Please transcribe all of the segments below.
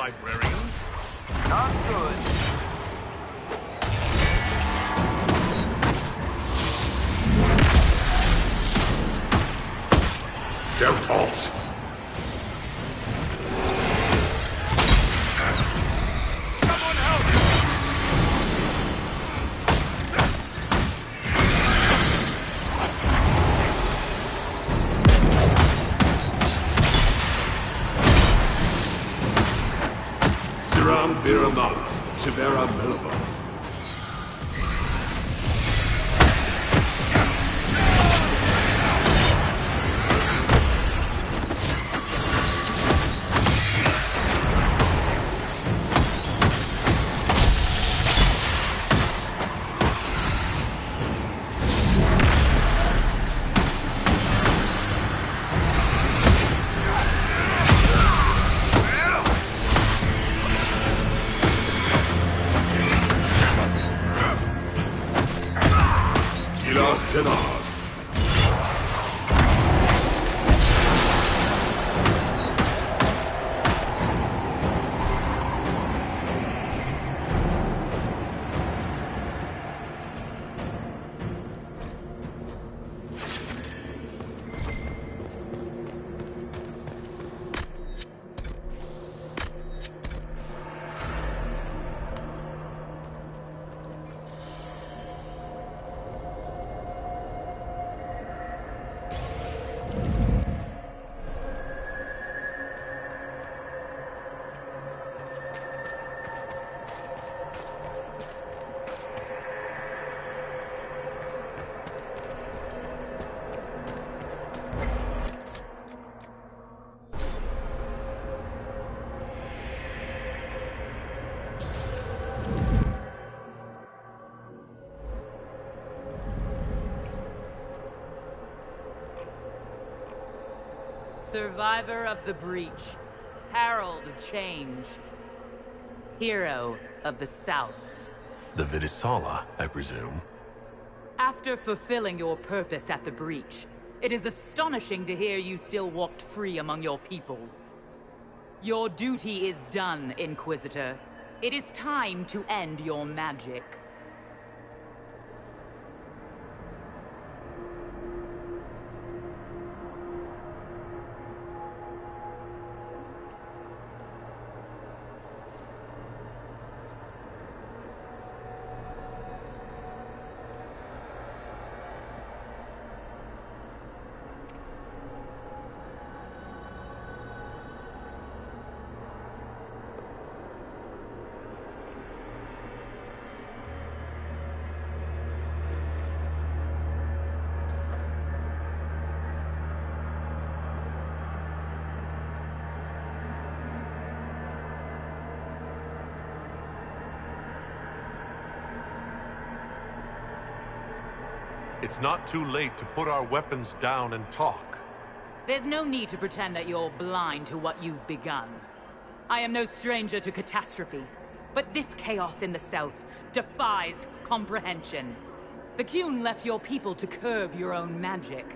librarian. Not good. They're false. Someone help! Siram Viramat, Shivera Milva. Survivor of the Breach, Herald of Change, Hero of the South. The Vidisala, I presume. After fulfilling your purpose at the Breach, it is astonishing to hear you still walked free among your people. Your duty is done, Inquisitor. It is time to end your magic. It's not too late to put our weapons down and talk. There's no need to pretend that you're blind to what you've begun. I am no stranger to catastrophe, but this chaos in the South defies comprehension. The Qun left your people to curb your own magic.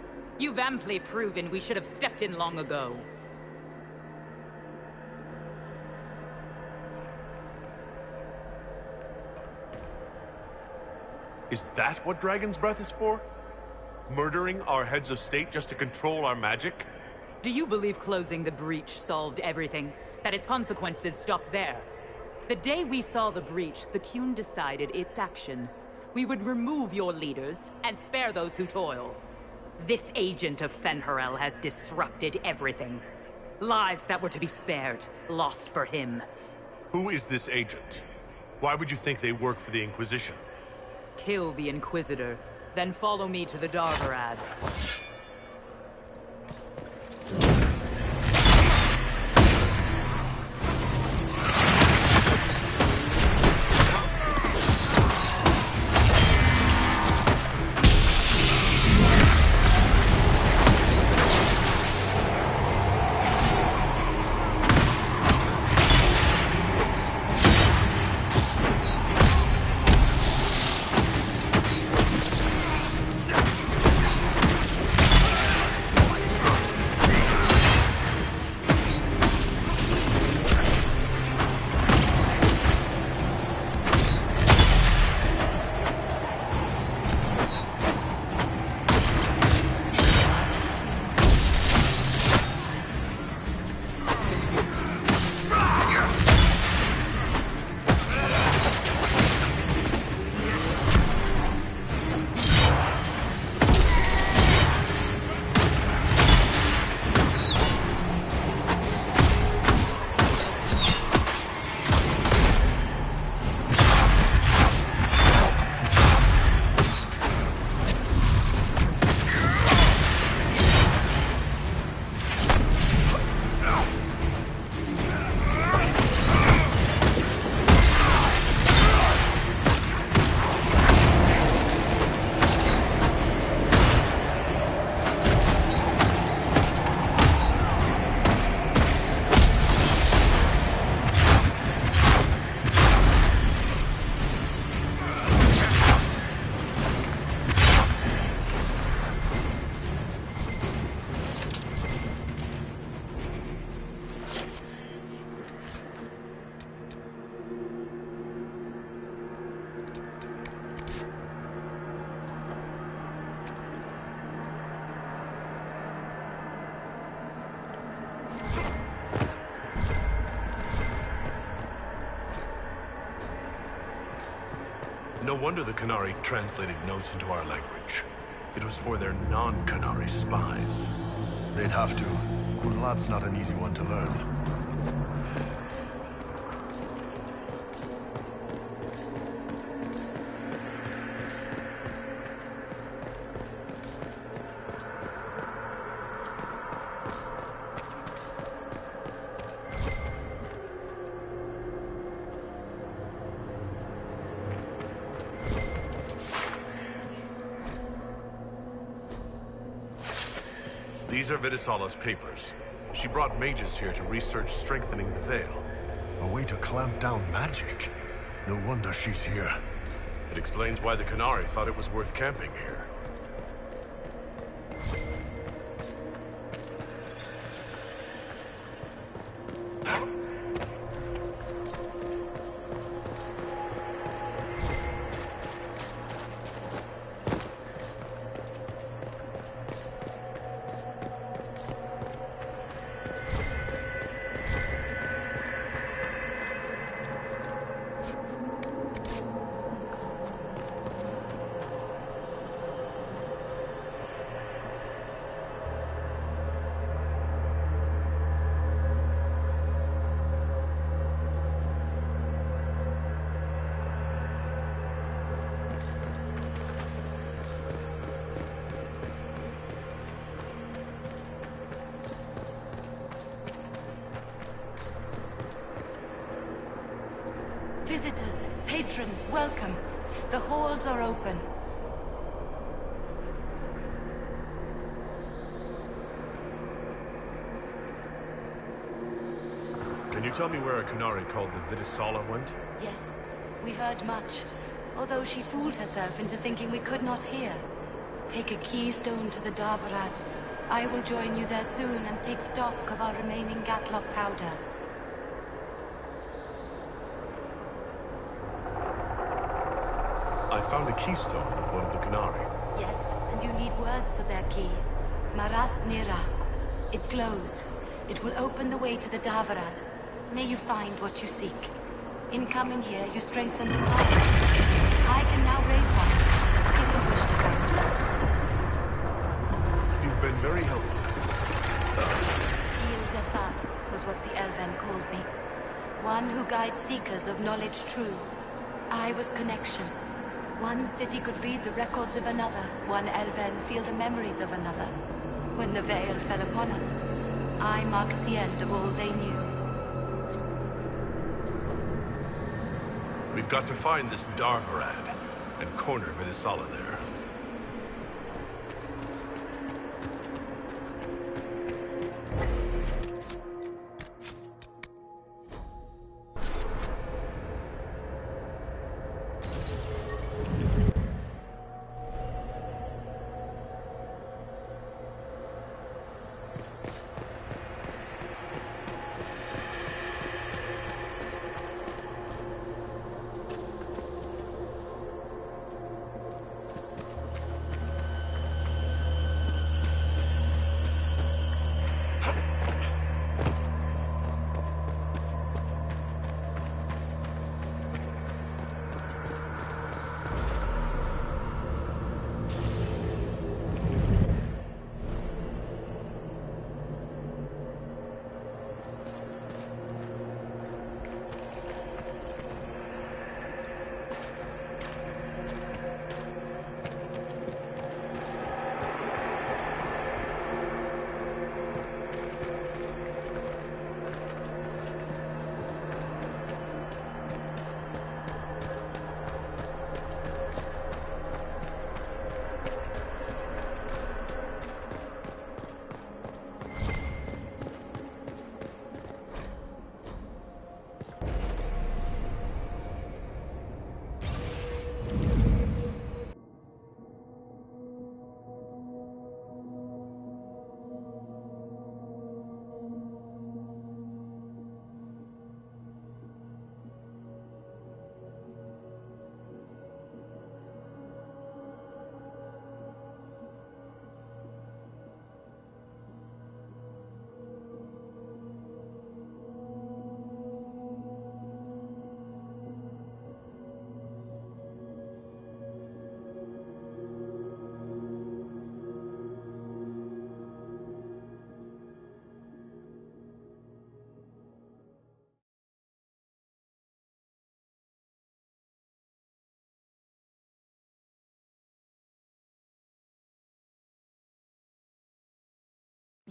You've amply proven we should have stepped in long ago. Is that what Dragon's Breath is for? Murdering our heads of state just to control our magic? Do you believe closing the Breach solved everything? That its consequences stopped there? The day we saw the Breach, the Qun decided its action. We would remove your leaders and spare those who toil. This agent of Fen'Harel has disrupted everything. Lives that were to be spared, lost for him. Who is this agent? Why would you think they work for the Inquisition? Kill the Inquisitor, then follow me to the Darvarad. No wonder the Qunari translated notes into our language. It was for their non-Qunari spies. They'd have to. Kunlat's not an easy one to learn. These are Vidisala's papers. She brought mages here to research strengthening the veil. A way to clamp down magic. No wonder she's here. It explains why the Qunari thought it was worth camping here. Visitors, patrons, welcome. The halls are open. Can you tell me where a Qunari called the Vidisala went? Yes, we heard much, although she fooled herself into thinking we could not hear. Take a keystone to the Davarad. I will join you there soon and take stock of our remaining Gatlock powder. I found a keystone with one of the Qunari. Yes, and you need words for their key. Maras Nira. It glows. It will open the way to the Davarad. May you find what you seek. In coming here, you strengthen the compass. I can now raise one, if you wish to go. You've been very helpful. Gildathan was what the Elven called me. One who guides seekers of knowledge true. I was connection. One city could read the records of another, one Elven feel the memories of another. When the veil fell upon us, I marked the end of all they knew. We've got to find this Darvarad and corner Vidisala there.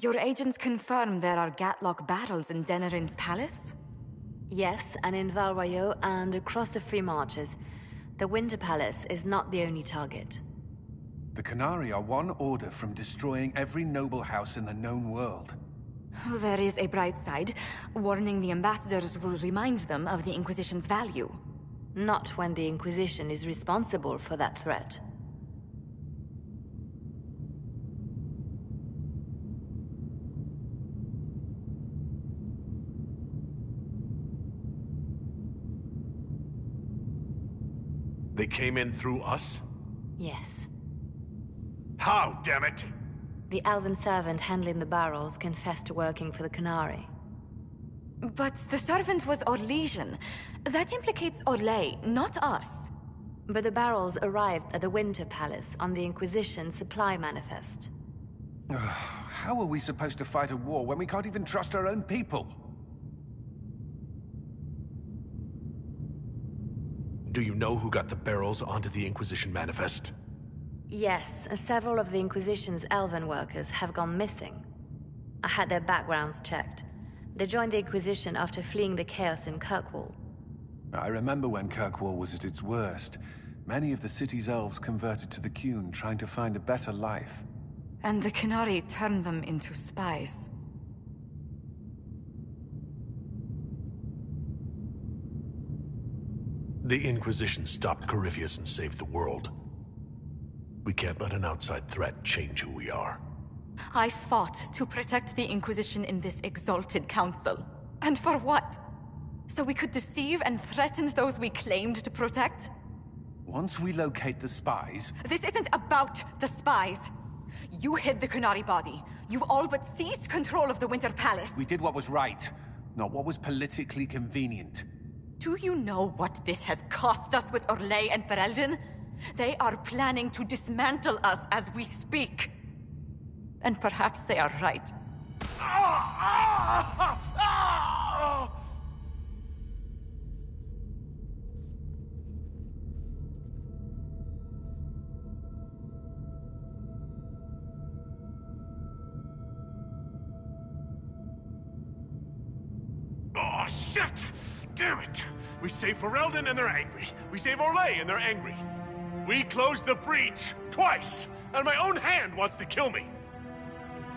Your agents confirm there are Gatlock barrels in Denerim's palace? Yes, and in Val Royeaux and across the Free Marches. The Winter Palace is not the only target. The Qunari are one order from destroying every noble house in the known world. There is a bright side. Warning the ambassadors will remind them of the Inquisition's value. Not when the Inquisition is responsible for that threat. They came in through us? Yes. How, damn it? The elven servant handling the barrels confessed to working for the Qunari. But the servant was Orlesian. That implicates Orlais, not us. But the barrels arrived at the Winter Palace on the Inquisition supply manifest. How are we supposed to fight a war when we can't even trust our own people? Do you know who got the barrels onto the Inquisition manifest? Yes, several of the Inquisition's elven workers have gone missing. I had their backgrounds checked. They joined the Inquisition after fleeing the chaos in Kirkwall. I remember when Kirkwall was at its worst. Many of the city's elves converted to the Qun, trying to find a better life. And the Qunari turned them into spies. The Inquisition stopped Corypheus and saved the world. We can't let an outside threat change who we are. I fought to protect the Inquisition in this exalted council. And for what? So we could deceive and threaten those we claimed to protect? Once we locate the spies... This isn't about the spies. You hid the Qunari body. You've all but seized control of the Winter Palace. We did what was right, not what was politically convenient. Do you know what this has cost us with Orlais and Ferelden? They are planning to dismantle us as we speak. And perhaps they are right. Oh, shit! Damn it! We save Ferelden and they're angry. We save Orlais and they're angry. We closed the breach twice, and my own hand wants to kill me.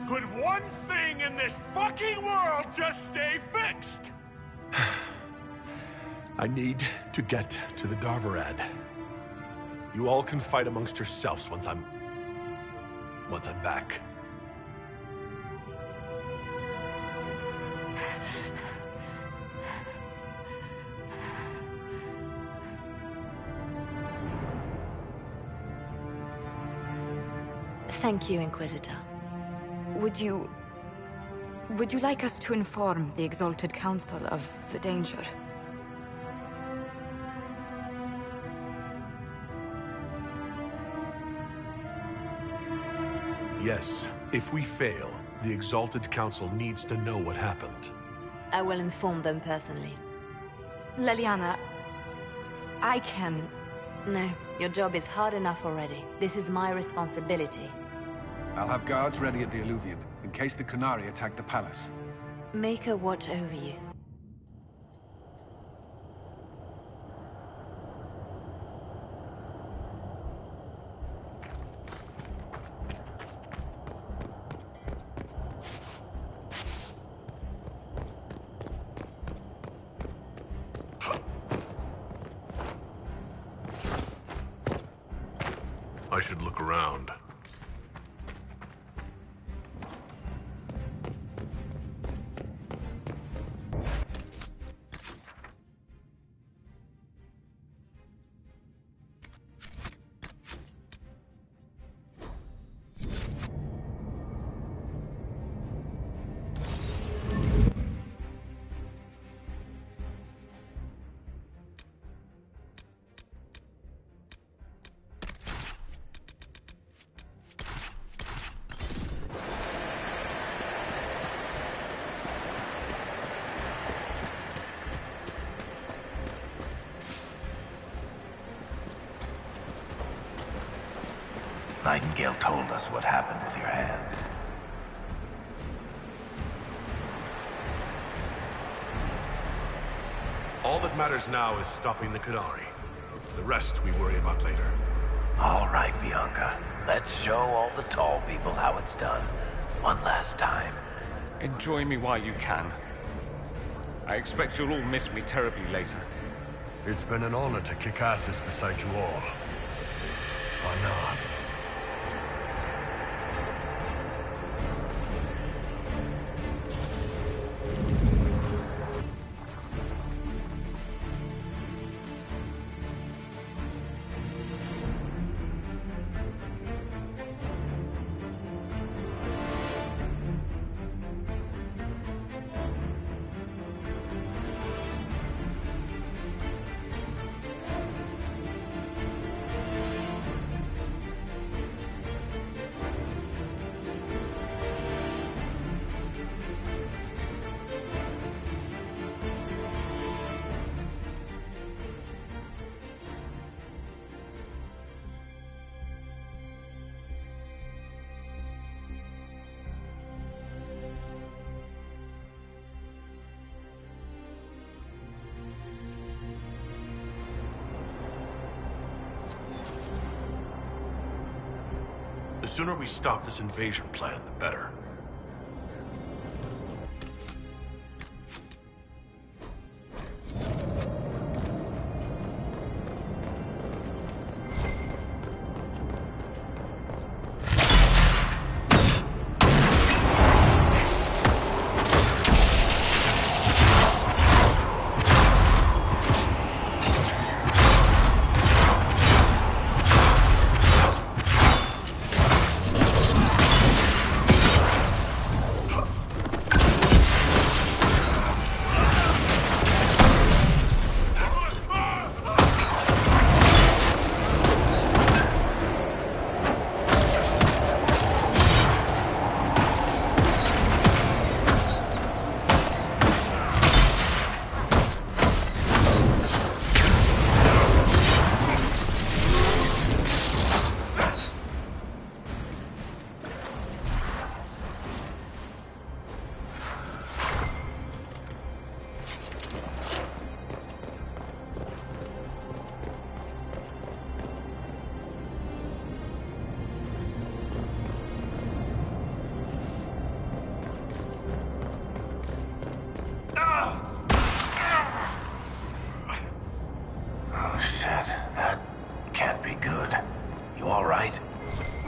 Could one thing in this fucking world just stay fixed? I need to get to the Darvarad. You all can fight amongst yourselves once I'm back. Thank you, Inquisitor. Would you like us to inform the Exalted Council of the danger? Yes. If we fail, the Exalted Council needs to know what happened. I will inform them personally. Leliana, I can... No, your job is hard enough already. This is my responsibility. I'll have guards ready at the Alluvion, in case the Qunari attack the palace. Make a watch over you. I should look around. Nightingale told us what happened with your hand. All that matters now is stopping the Qunari. The rest we worry about later. All right, Bianca. Let's show all the tall people how it's done. One last time. Enjoy me while you can. I expect you'll all miss me terribly later. It's been an honor to kick asses beside you all. Anna. The sooner we stop this invasion plan, the better.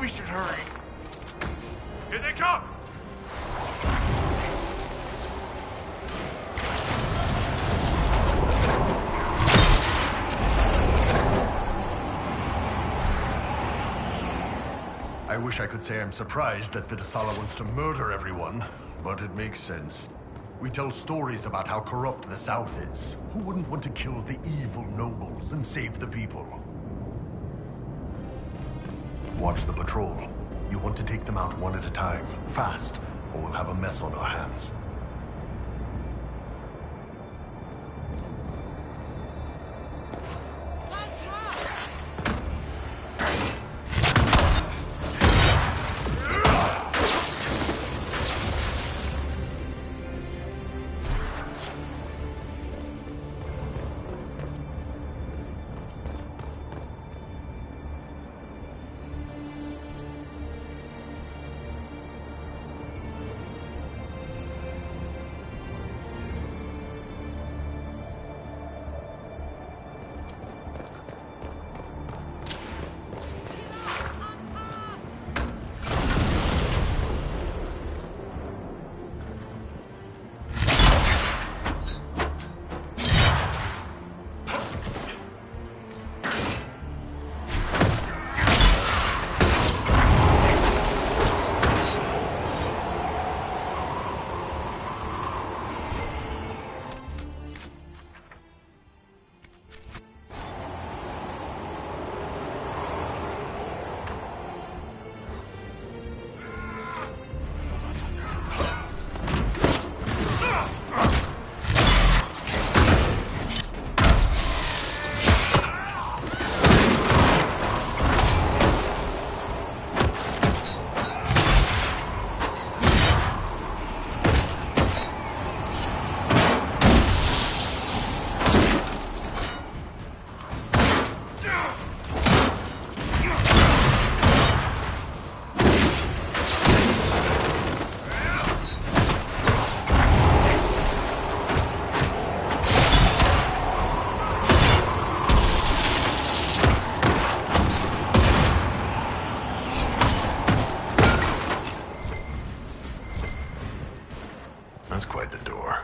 We should hurry. Here they come! I wish I could say I'm surprised that Vitasala wants to murder everyone, but it makes sense. We tell stories about how corrupt the South is. Who wouldn't want to kill the evil nobles and save the people? Watch the patrol. You want to take them out one at a time, fast, or we'll have a mess on our hands. quite the door.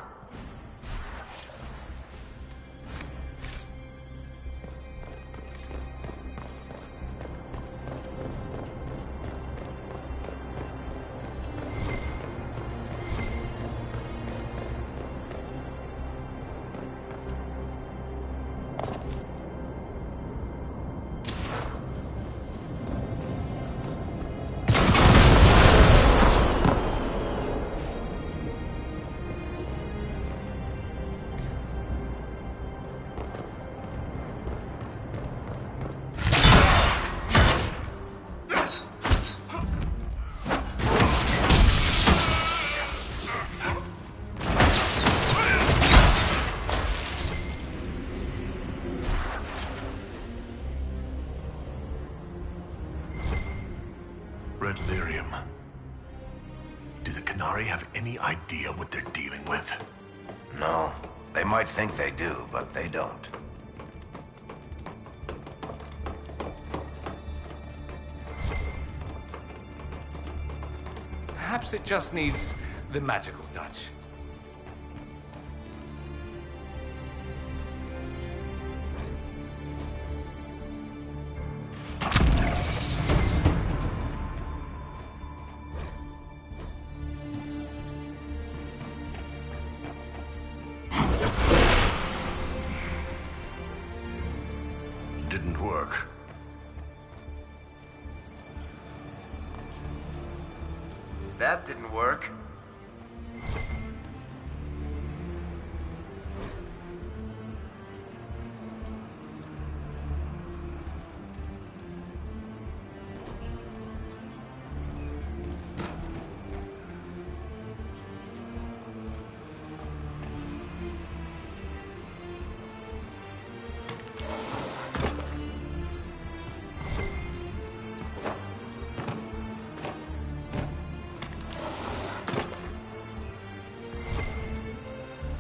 Red lyrium. Do the Qunari have any idea what they're dealing with? No. They might think they do, but they don't. Perhaps it just needs the magical touch. Didn't work. That didn't work.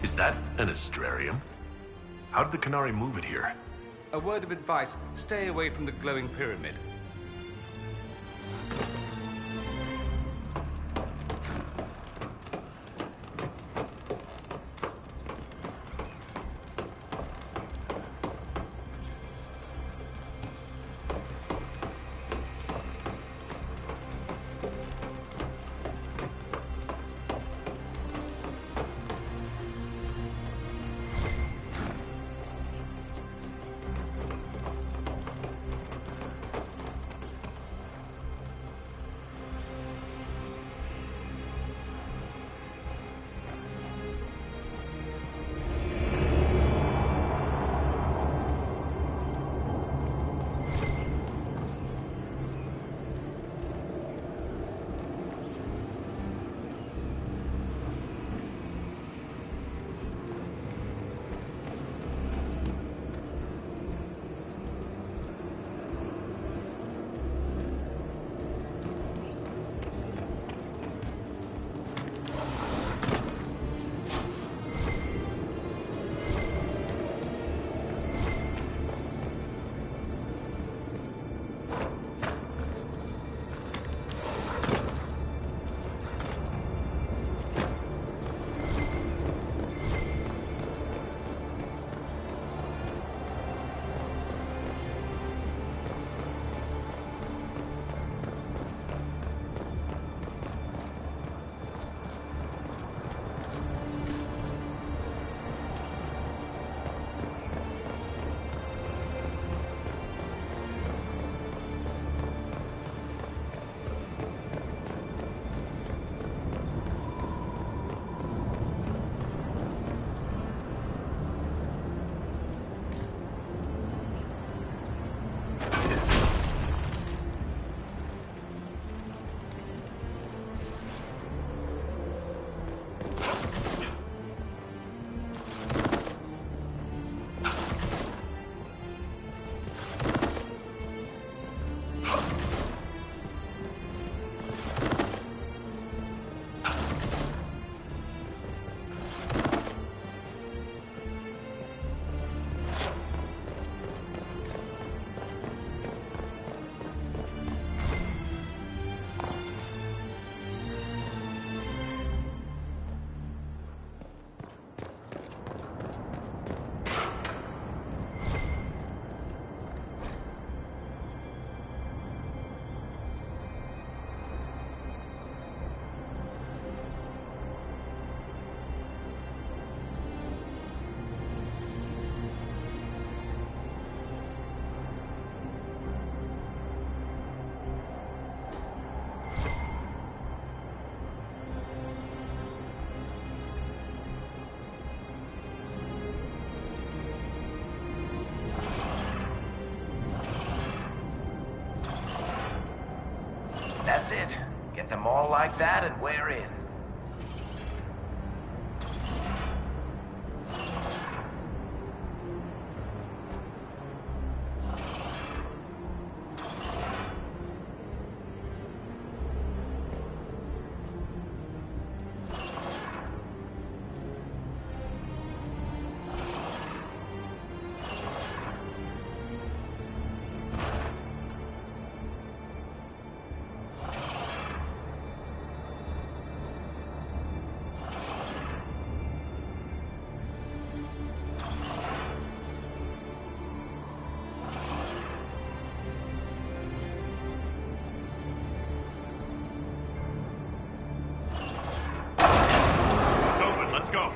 Is that an astrarium? How did the Qunari move it here? A word of advice, stay away from the glowing pyramid. them all like that and we're in. Let's go.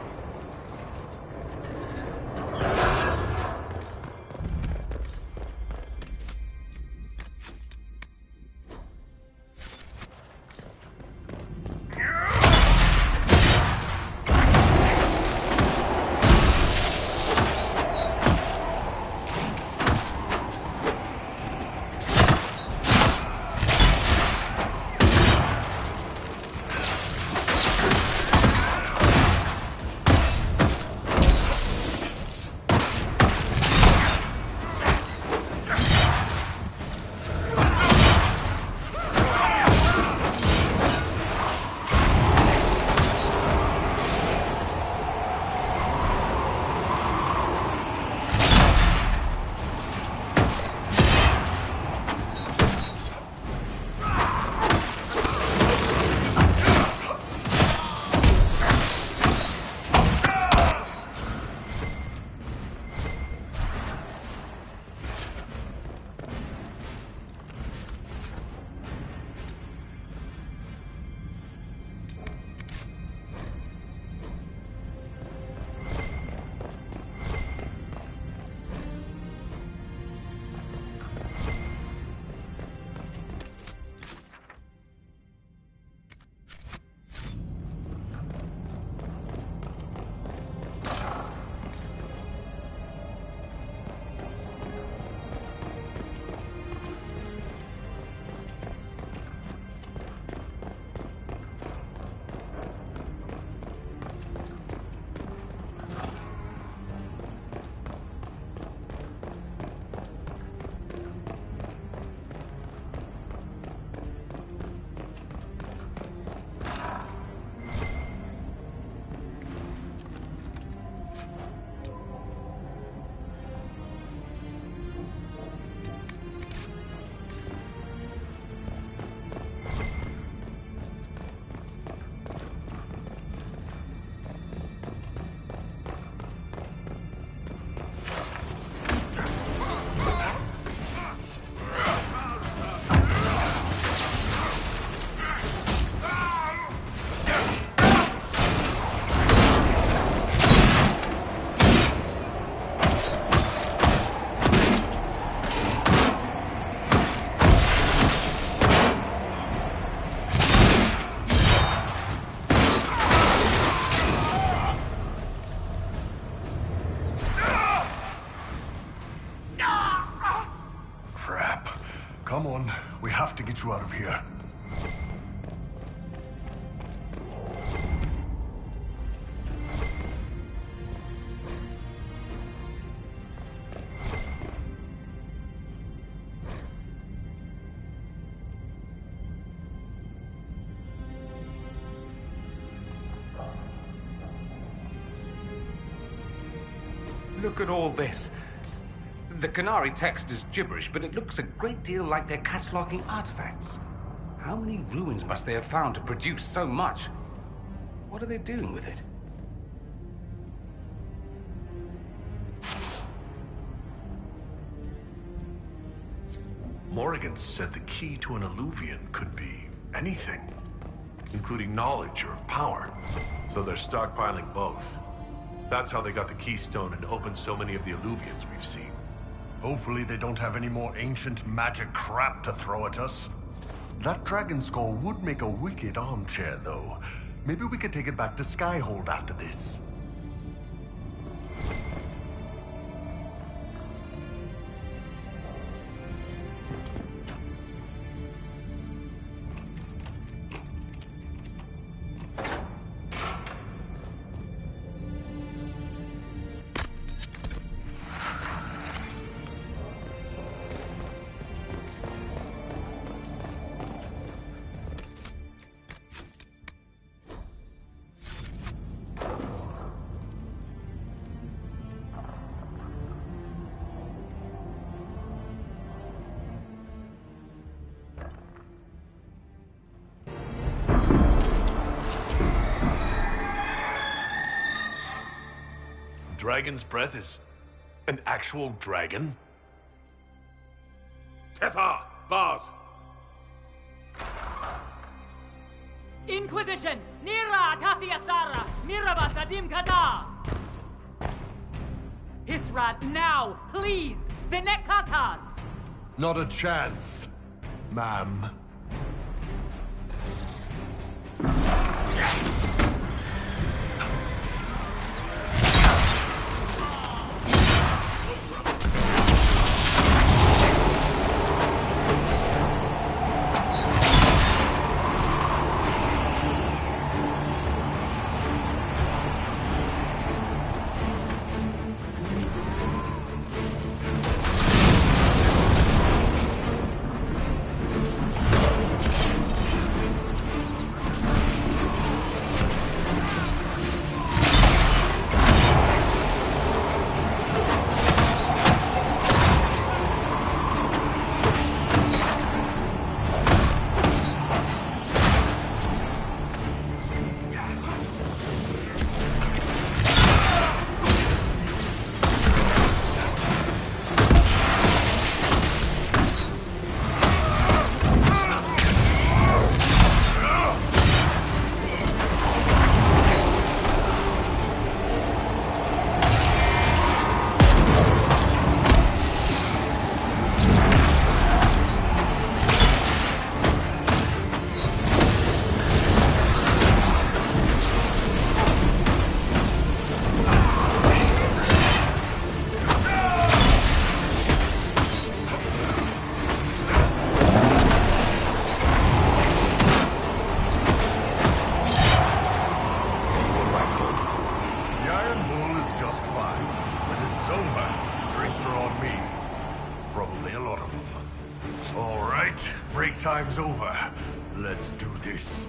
Come on, we have to get you out of here. Look at all this. The Canary text is gibberish, but it looks a great deal like they're cataloging artifacts. How many ruins must they have found to produce so much? What are they doing with it? Morrigan said the key to an Illuvian could be anything, including knowledge or power. So they're stockpiling both. That's how they got the keystone and opened so many of the Illuvians we've seen. Hopefully they don't have any more ancient magic crap to throw at us. That dragon skull would make a wicked armchair, though. Maybe we could take it back to Skyhold after this. Dragon's breath is an actual dragon? Tethar! Vaz! Inquisition! Nira Tasiasara! Miraba Sadim Kada! Hisrat, now! Please! Vinekatas! Not a chance, ma'am. Time's over. Let's do this.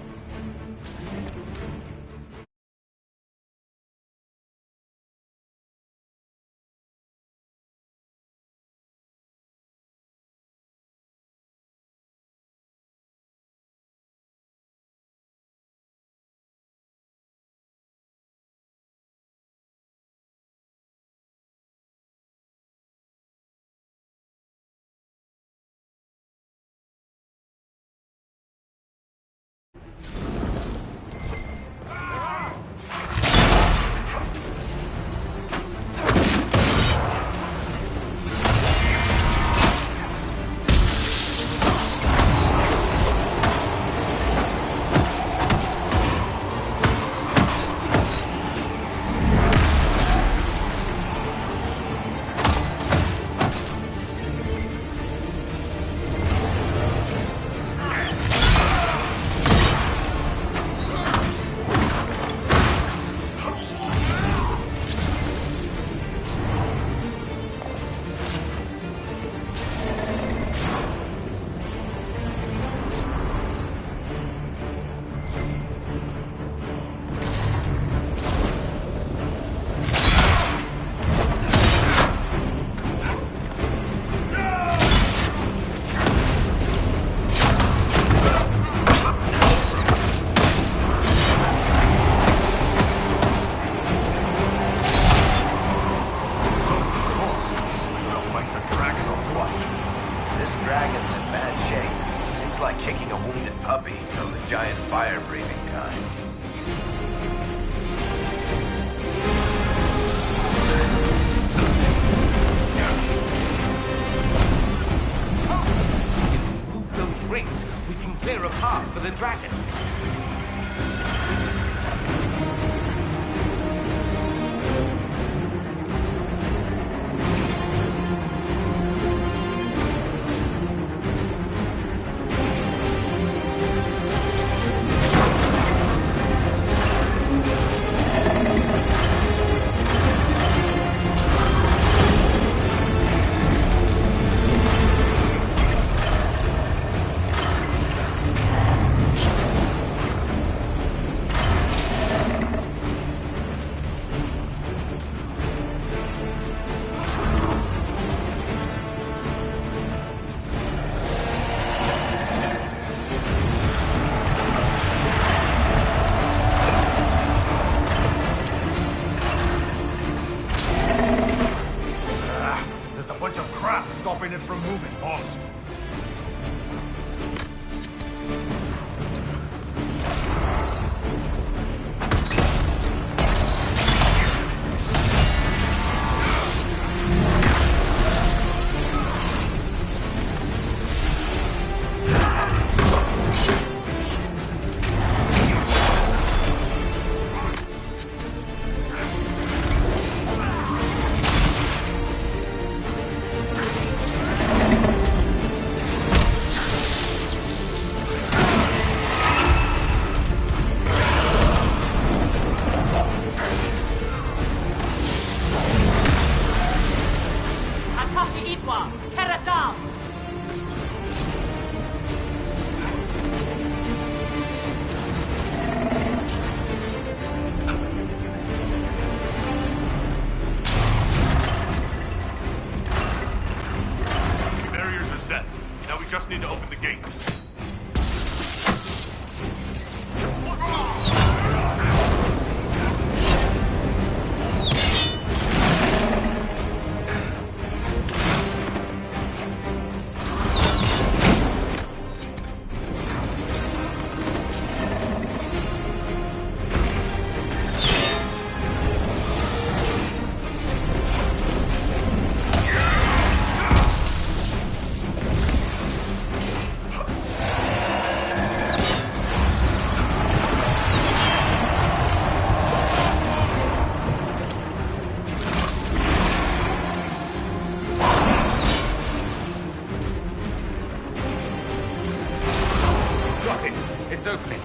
stopping it from moving, boss. It's opening.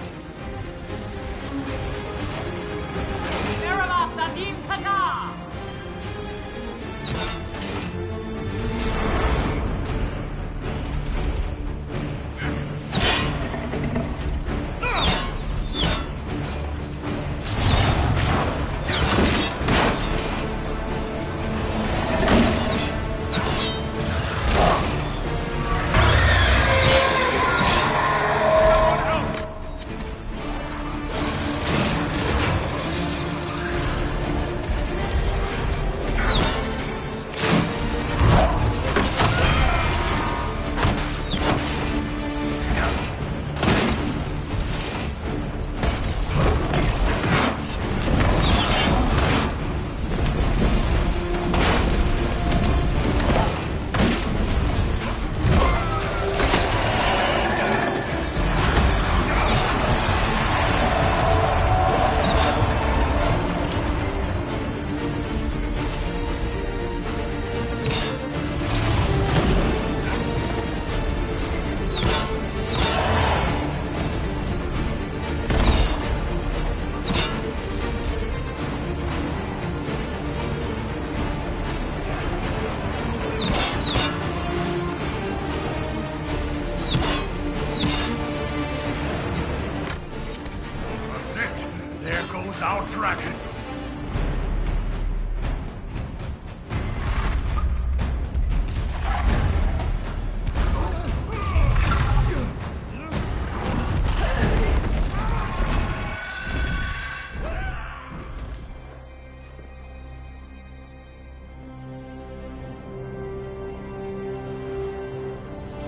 Our dragon.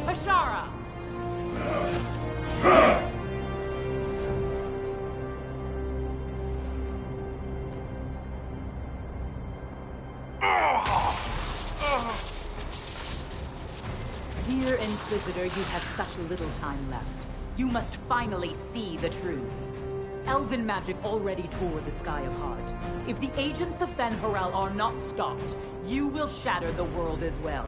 Hashara! Dear Inquisitor, you have such little time left. You must finally see the truth. Elven magic already tore the sky apart. If the agents of Fen'Harel are not stopped, you will shatter the world as well.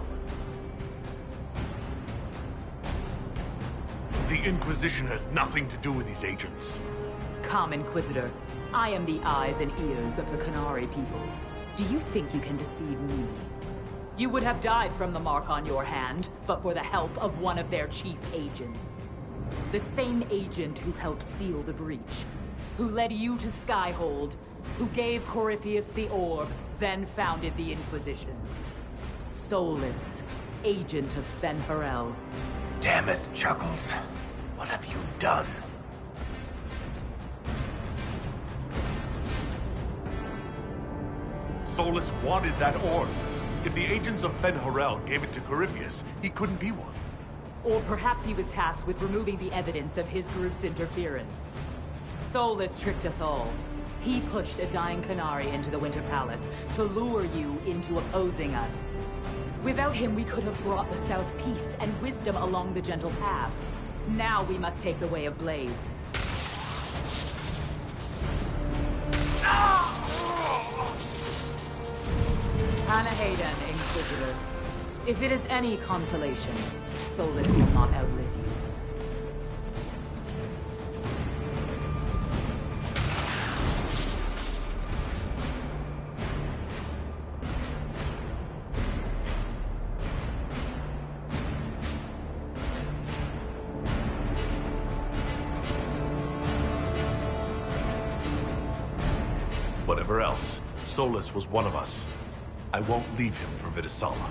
The Inquisition has nothing to do with these agents. Come, Inquisitor. I am the eyes and ears of the Qunari people. Do you think you can deceive me? You would have died from the mark on your hand, but for the help of one of their chief agents. The same agent who helped seal the breach, who led you to Skyhold, who gave Corypheus the orb, then founded the Inquisition. Soulless, agent of Fen'Harel. Damn it, Chuckles. What have you done? Solus wanted that orb. If the agents of Fen-Horel gave it to Corypheus, he couldn't be one. Or perhaps he was tasked with removing the evidence of his group's interference. Solus tricked us all. He pushed a dying Qunari into the Winter Palace to lure you into opposing us. Without him, we could have brought the South peace and wisdom along the gentle path. Now we must take the way of blades. Hannah Hayden, Inquisitor. If it is any consolation, Solus will not outlive you. Whatever else, Solus was one of us. I won't leave him for Vitasala.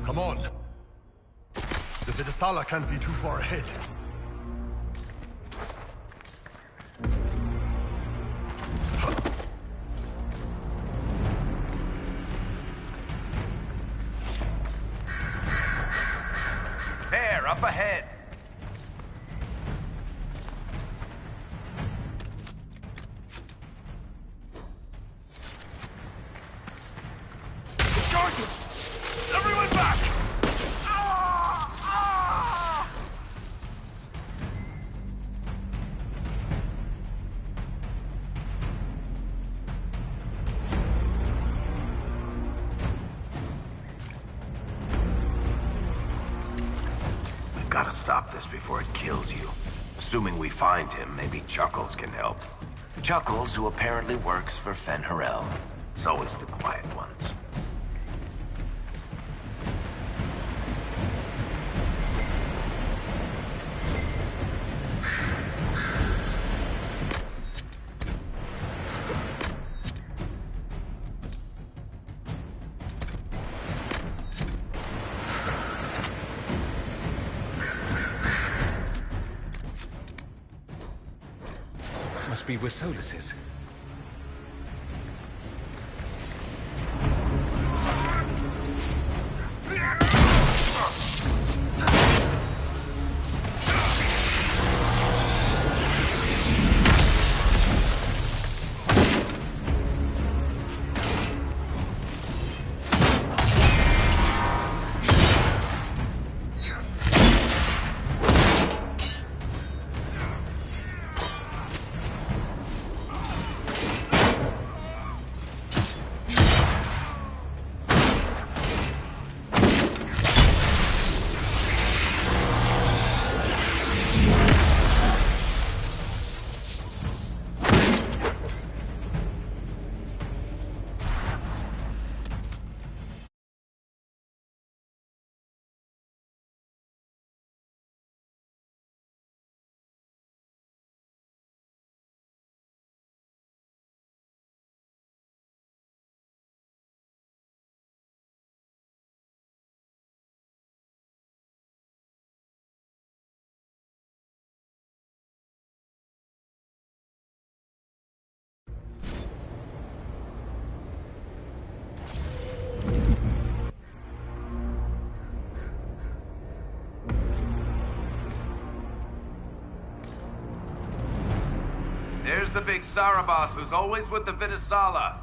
Come on. The Vitasala can't be too far ahead. There, up ahead. Everyone back! We've got to stop this before it kills you. Assuming we find him, maybe Chuckles can help. Chuckles, who apparently works for Fen-Horel. It's always the quiet ones. Must be where Solus is. There's the big Sarabas who's always with the Vitasala.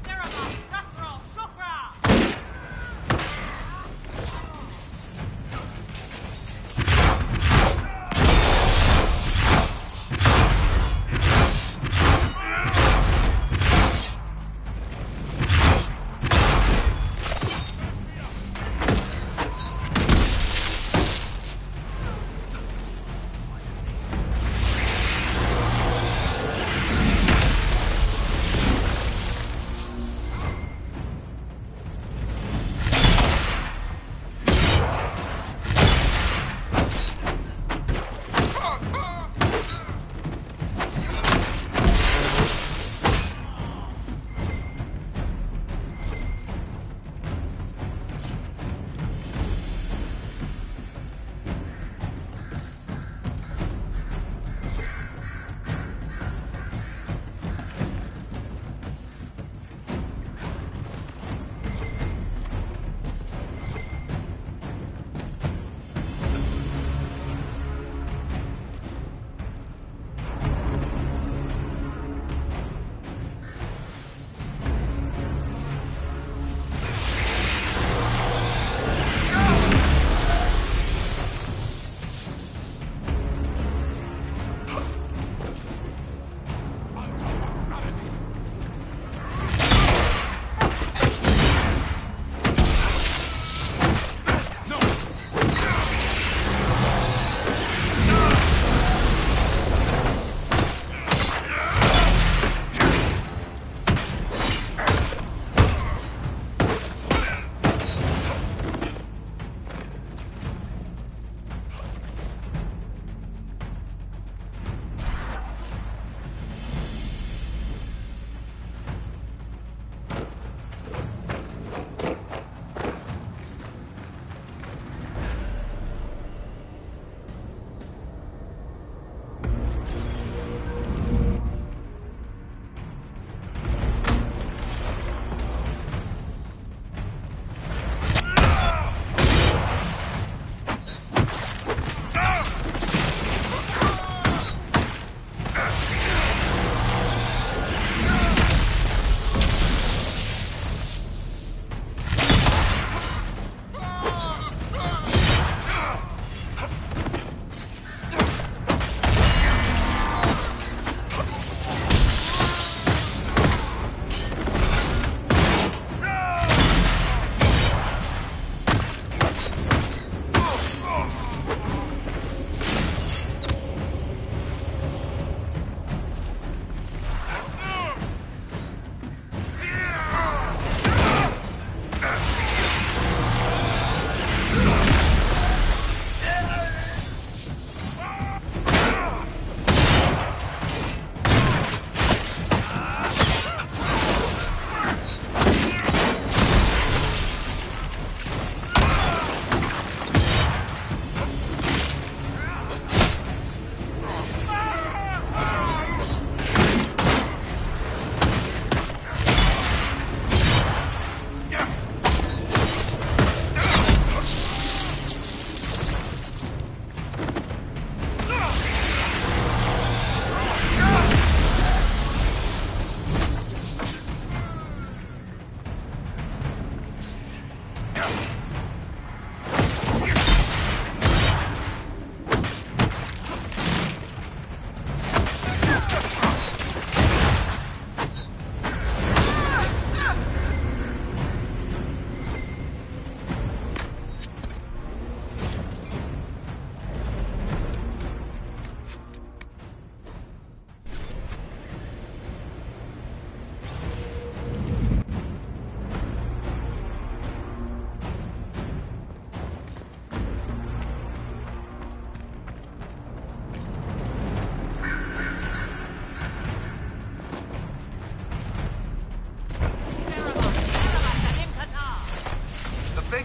Sarabas, Cutthroat!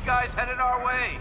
guys headed our way.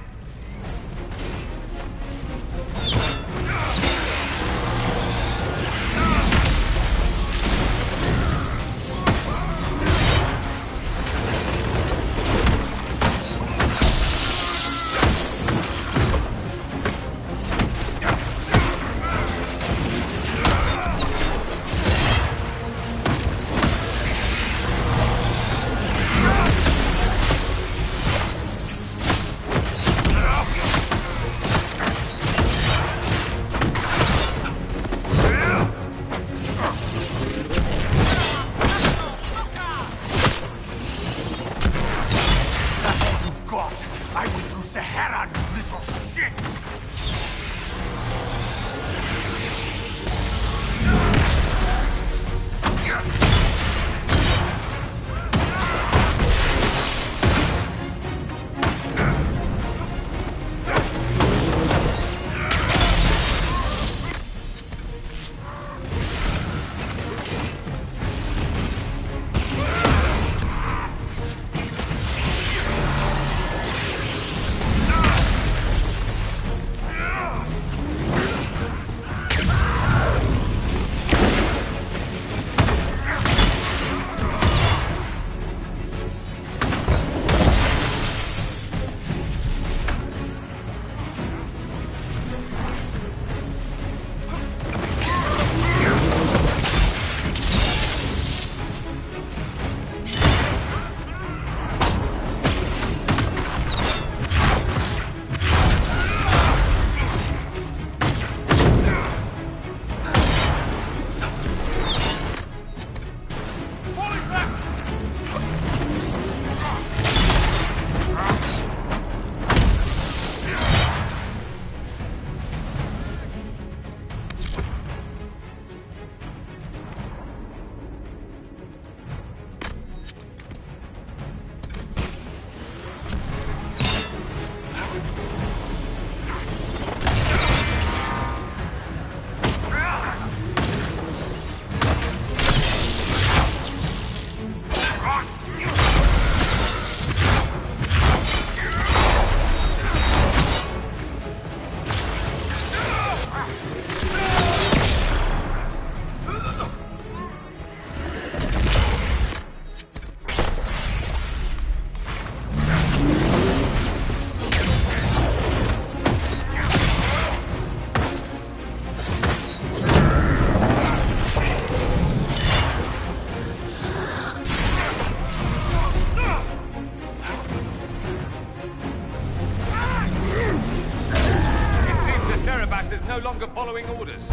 no longer following orders.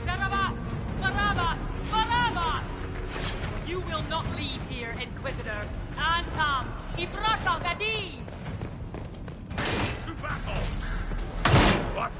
Barabbas! Barabbas! Barabbas! You will not leave here, Inquisitor. Antam! Ibrashal Gadi! To battle! What?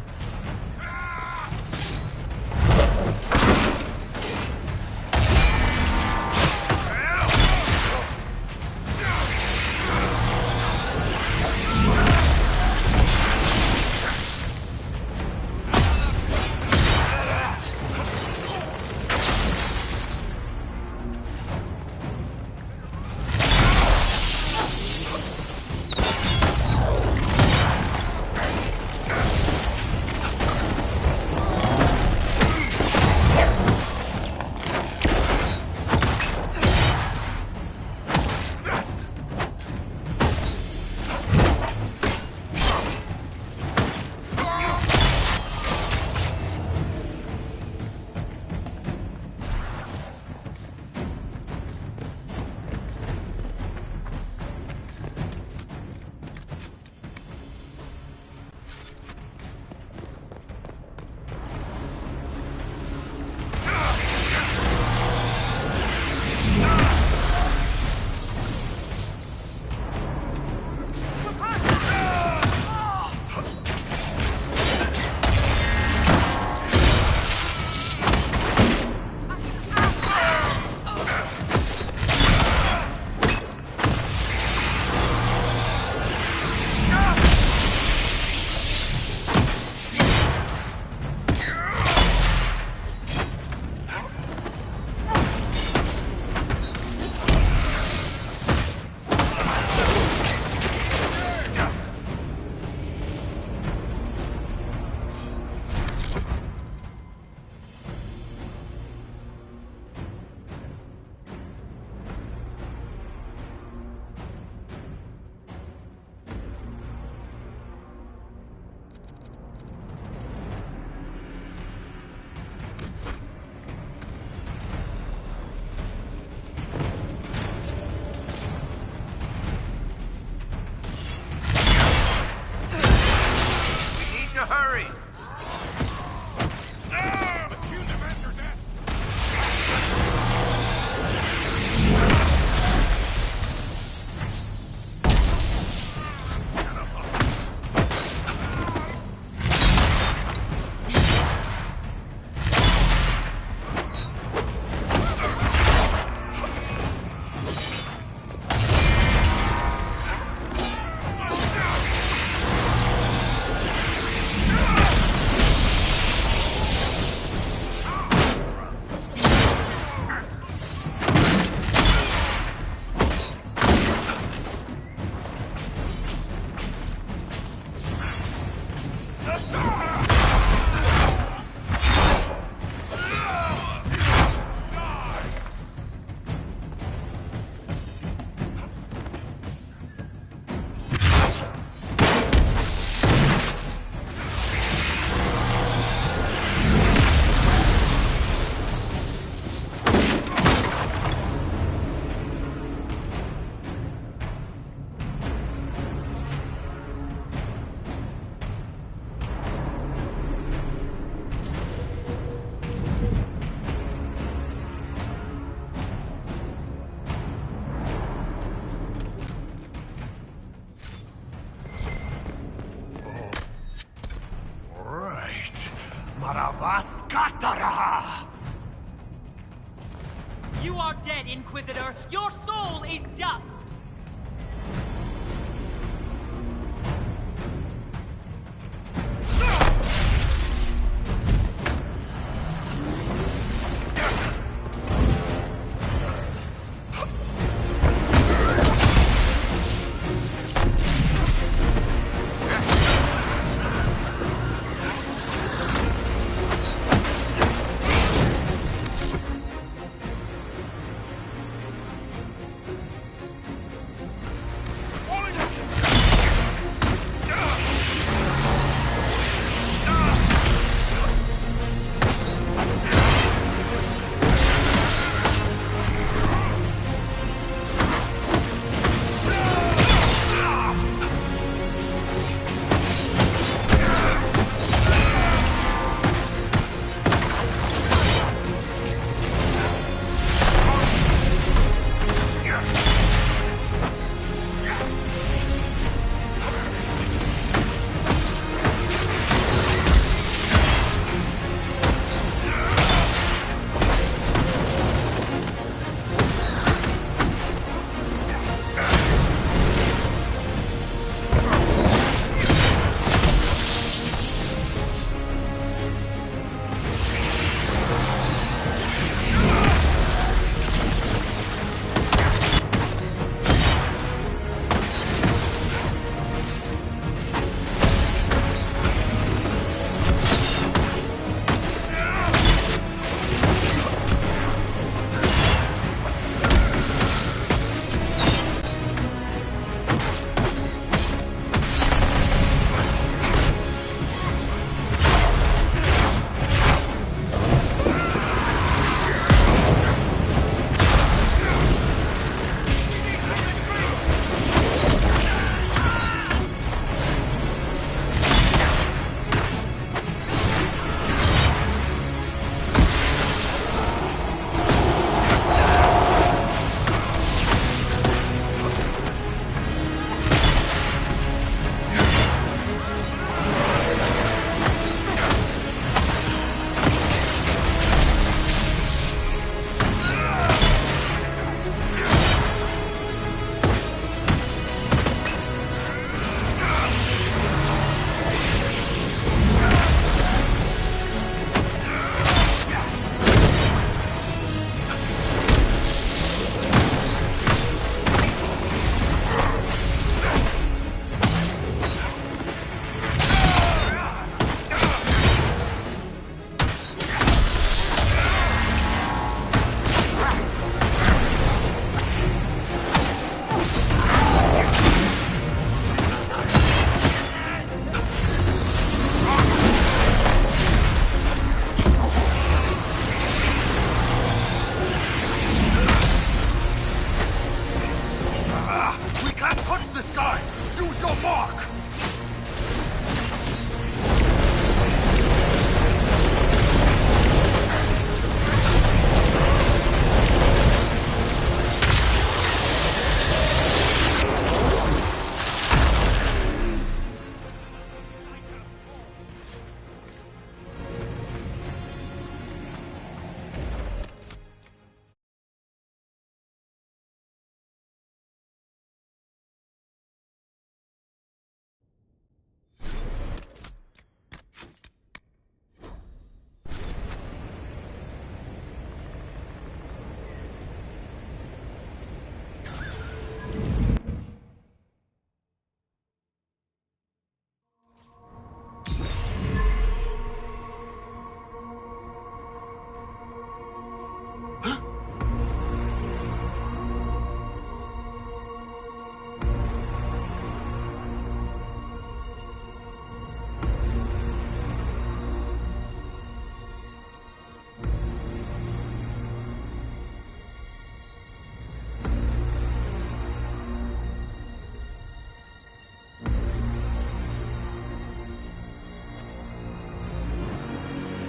You are dead, Inquisitor! Your soul is dust!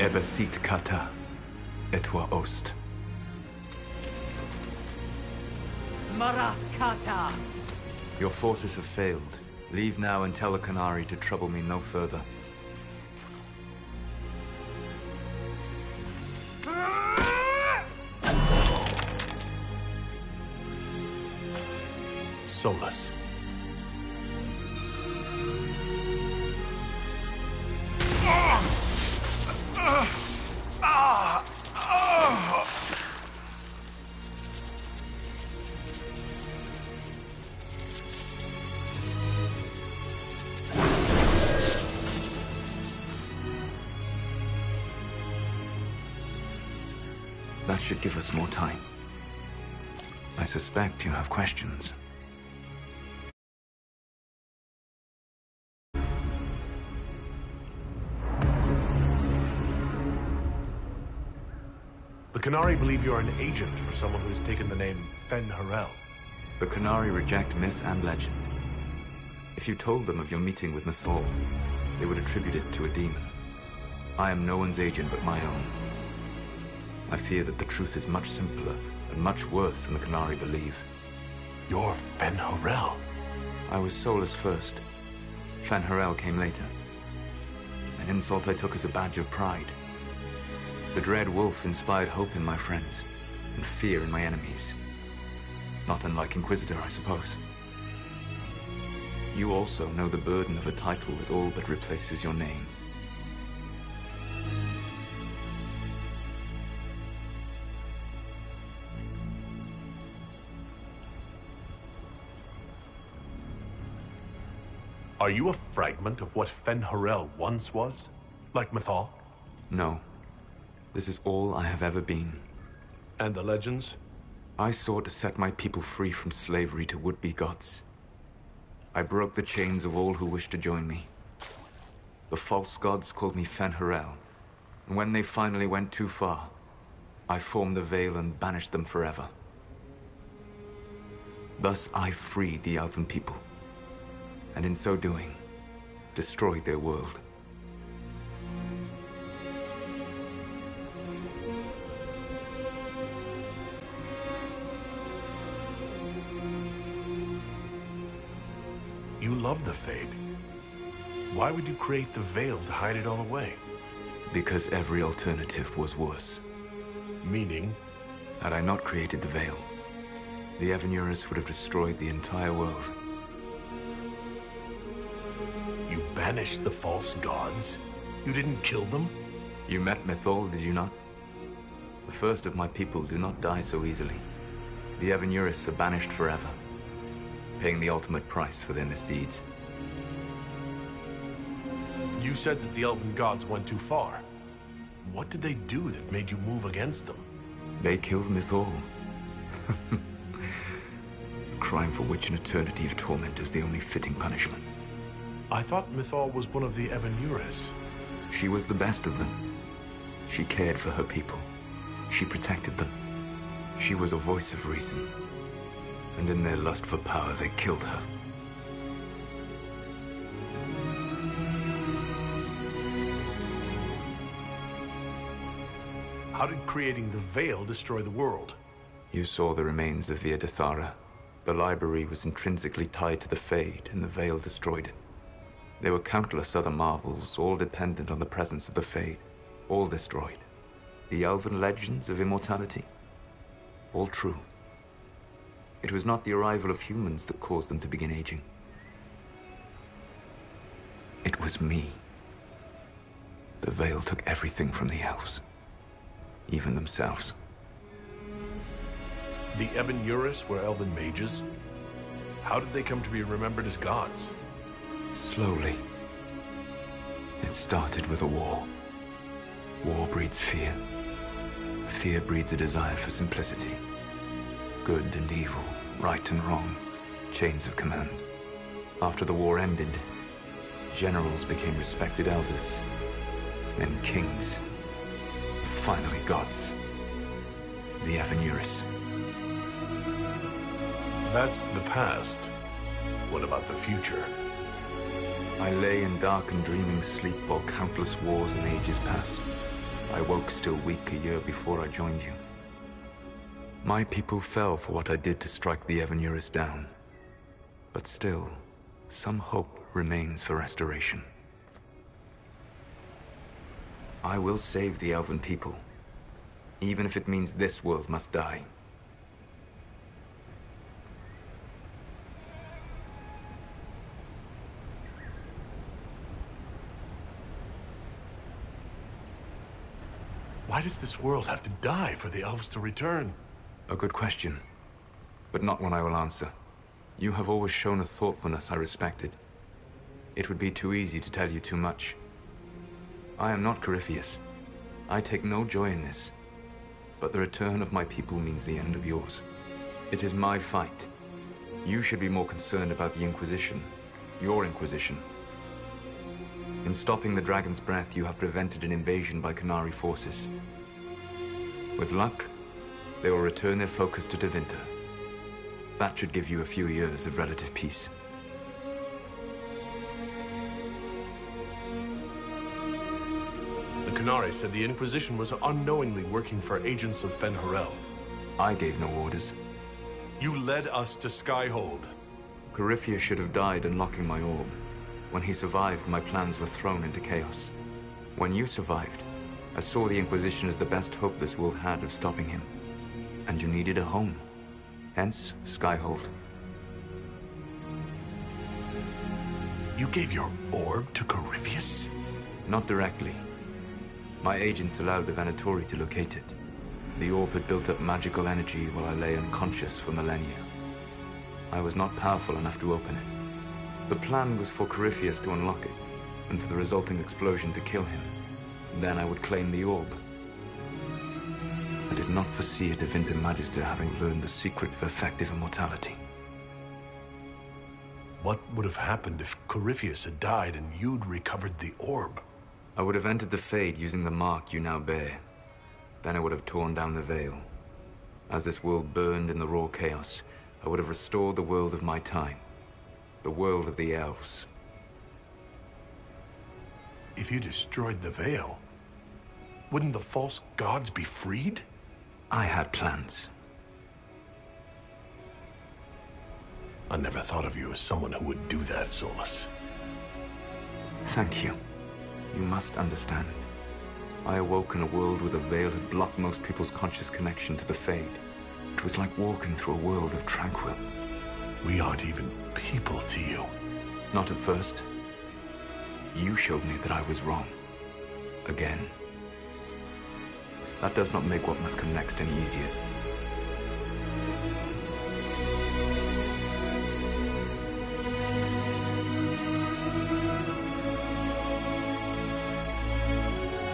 Ebesit kata, etwa ost. Maraskata! Your forces have failed. Leave now and tell the Canary to trouble me no further. Solus. That should give us more time. I suspect you have questions. The Qunari believe you are an agent for someone who has taken the name Fen Harel. The Qunari reject myth and legend. If you told them of your meeting with Mythal, they would attribute it to a demon. I am no one's agent but my own. I fear that the truth is much simpler and much worse than the Qunari believe. You're Fen Harel. I was Solus first. Fen Harel came later. An insult I took as a badge of pride. The Dread Wolf inspired hope in my friends, and fear in my enemies. Not unlike Inquisitor, I suppose. You also know the burden of a title that all but replaces your name. Are you a fragment of what Fen Harel once was? Like Mythal? No. This is all I have ever been. And the legends? I sought to set my people free from slavery to would-be gods. I broke the chains of all who wished to join me. The false gods called me Fen Harel, and when they finally went too far, I formed the Veil and banished them forever. Thus I freed the Elven people, and in so doing, destroyed their world. You love the Fade. Why would you create the Veil to hide it all away? Because every alternative was worse. Meaning? Had I not created the Veil, the Evanurus would have destroyed the entire world. You banished the false gods? You didn't kill them? You met Mythal, did you not? The first of my people do not die so easily. The Evanurus are banished forever, paying the ultimate price for their misdeeds. You said that the Elven gods went too far. What did they do that made you move against them? They killed Mythal. A crime for which an eternity of torment is the only fitting punishment. I thought Mythal was one of the Evanurus. She was the best of them. She cared for her people. She protected them. She was a voice of reason. And in their lust for power, they killed her. How did creating the Veil destroy the world? You saw the remains of Via Dethara. The library was intrinsically tied to the Fade, and the Veil destroyed it. There were countless other marvels, all dependent on the presence of the Fade, all destroyed. The elven legends of immortality, all true. It was not the arrival of humans that caused them to begin aging. It was me. The Veil took everything from the elves, even themselves. The Evanurus were elven mages? How did they come to be remembered as gods? Slowly. It started with a war. War breeds fear. Fear breeds a desire for simplicity. Good and evil, right and wrong, chains of command. After the war ended, generals became respected elders, then kings, finally gods. The Evanurus. That's the past. What about the future? I lay in dark and dreaming sleep while countless wars and ages passed. I woke still weak a year before I joined you. My people fell for what I did to strike the Evanurus down. But still, some hope remains for restoration. I will save the Elven people, even if it means this world must die. Why does this world have to die for the elves to return? A good question, but not one I will answer. You have always shown a thoughtfulness I respected. It would be too easy to tell you too much. I am not Corypheus. I take no joy in this. But the return of my people means the end of yours. It is my fight. You should be more concerned about the Inquisition. Your Inquisition. In stopping the Dragon's Breath, you have prevented an invasion by Qunari forces. With luck, they will return their focus to Tevinter. That should give you a few years of relative peace. The Qunari said the Inquisition was unknowingly working for agents of Fen'Harel. I gave no orders. You led us to Skyhold. Corypheus should have died unlocking my orb. When he survived, my plans were thrown into chaos. When you survived, I saw the Inquisition as the best hope this world had of stopping him. And you needed a home. Hence, Skyhold. You gave your orb to Corypheus? Not directly. My agents allowed the Venatori to locate it. The orb had built up magical energy while I lay unconscious for millennia. I was not powerful enough to open it. The plan was for Corypheus to unlock it, and for the resulting explosion to kill him. Then I would claim the orb. I did not foresee a Tevinter Magister having learned the secret of effective immortality. What would have happened if Corypheus had died and you'd recovered the orb? I would have entered the Fade using the mark you now bear. Then I would have torn down the veil. As this world burned in the raw chaos, I would have restored the world of my time. The world of the elves. If you destroyed the veil, wouldn't the false gods be freed? I had plans. I never thought of you as someone who would do that, Solus. Thank you. You must understand. I awoke in a world where the veil had blocked most people's conscious connection to the Fade. It was like walking through a world of tranquil. We aren't even people to you. Not at first. You showed me that I was wrong. Again. That does not make what must come next any easier.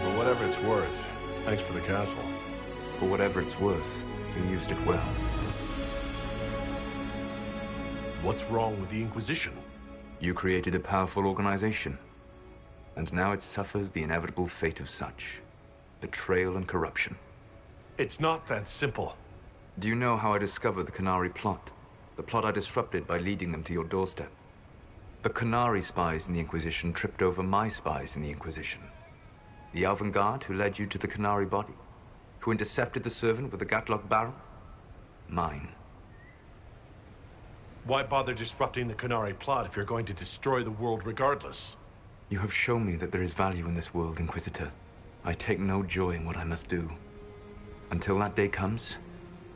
For whatever it's worth, thanks for the castle. For whatever it's worth, you used it well. What's wrong with the Inquisition? You created a powerful organization. And now it suffers the inevitable fate of such. Betrayal and corruption. It's not that simple. Do you know how I discovered the Qunari plot? The plot I disrupted by leading them to your doorstep. The Qunari spies in the Inquisition tripped over my spies in the Inquisition. The Elven Guard who led you to the Qunari body? Who intercepted the servant with the Gatlock barrel? Mine. Why bother disrupting the Qunari plot if you're going to destroy the world regardless? You have shown me that there is value in this world, Inquisitor. I take no joy in what I must do. Until that day comes,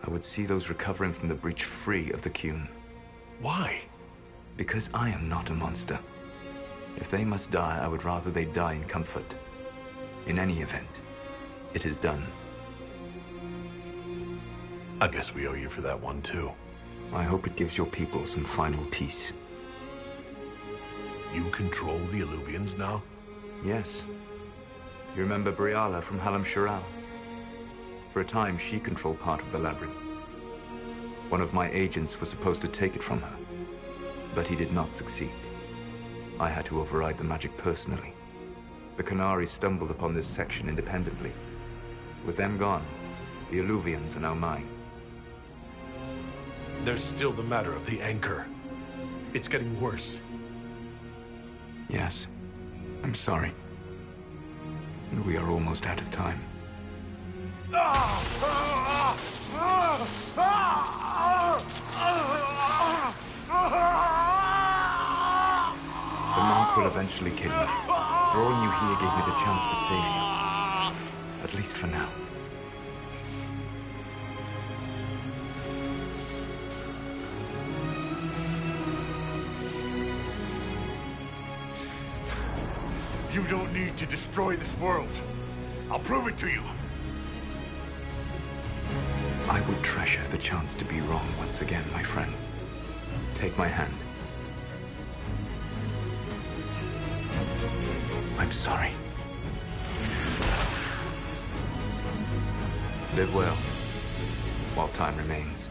I would see those recovering from the breach free of the Qun. Why? Because I am not a monster. If they must die, I would rather they die in comfort. In any event, it is done. I guess we owe you for that one, too. I hope it gives your people some final peace. You control the Illuvians now? Yes. You remember Briala from Halam Shiral? For a time, she controlled part of the labyrinth. One of my agents was supposed to take it from her, but he did not succeed. I had to override the magic personally. The Qunari stumbled upon this section independently. With them gone, the Illuvians are now mine. There's still the matter of the anchor. It's getting worse. Yes, I'm sorry. And we are almost out of time. The mark will eventually kill you. Drawing you here gave me the chance to save you. At least for now. You don't need to destroy this world. I'll prove it to you. I would treasure the chance to be wrong once again, my friend. Take my hand. I'm sorry. Live well, while time remains.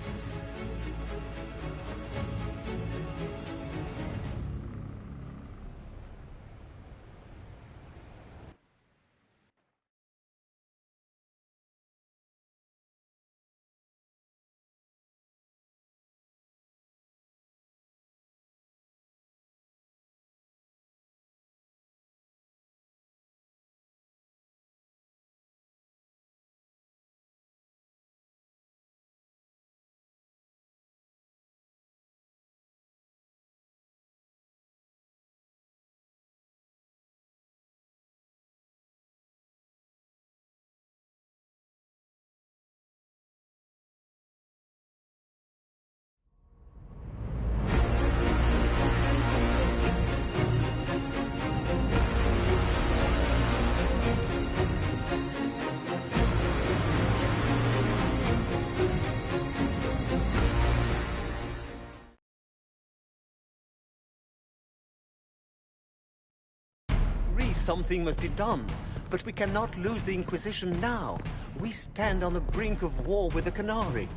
Something must be done, but we cannot lose the Inquisition now. We stand on the brink of war with the Canary.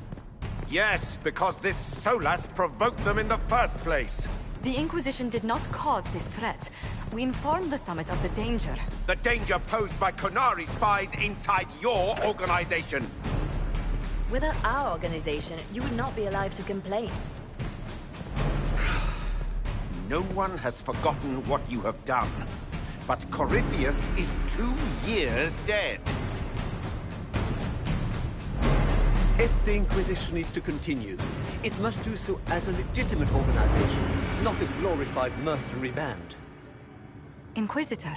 Yes, because this Solas provoked them in the first place. The Inquisition did not cause this threat. We informed the Summit of the danger. The danger posed by Canary spies inside your organization. Without our organization, you would not be alive to complain. No one has forgotten what you have done. But Corypheus is 2 years dead. If the Inquisition is to continue, it must do so as a legitimate organization, not a glorified mercenary band. Inquisitor.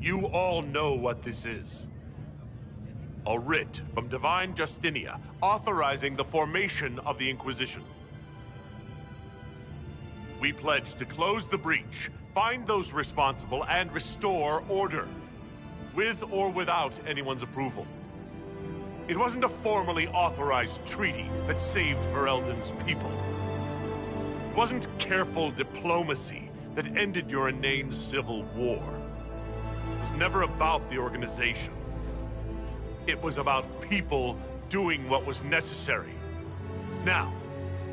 You all know what this is. A writ from Divine Justinia authorizing the formation of the Inquisition. We pledged to close the breach, find those responsible, and restore order. With or without anyone's approval. It wasn't a formally authorized treaty that saved Ferelden's people. It wasn't careful diplomacy that ended your inane civil war. It was never about the organization. It was about people doing what was necessary. Now,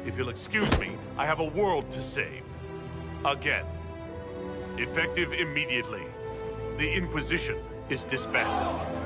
if you'll excuse me, I have a world to save. Again. Effective immediately. The Inquisition is disbanded.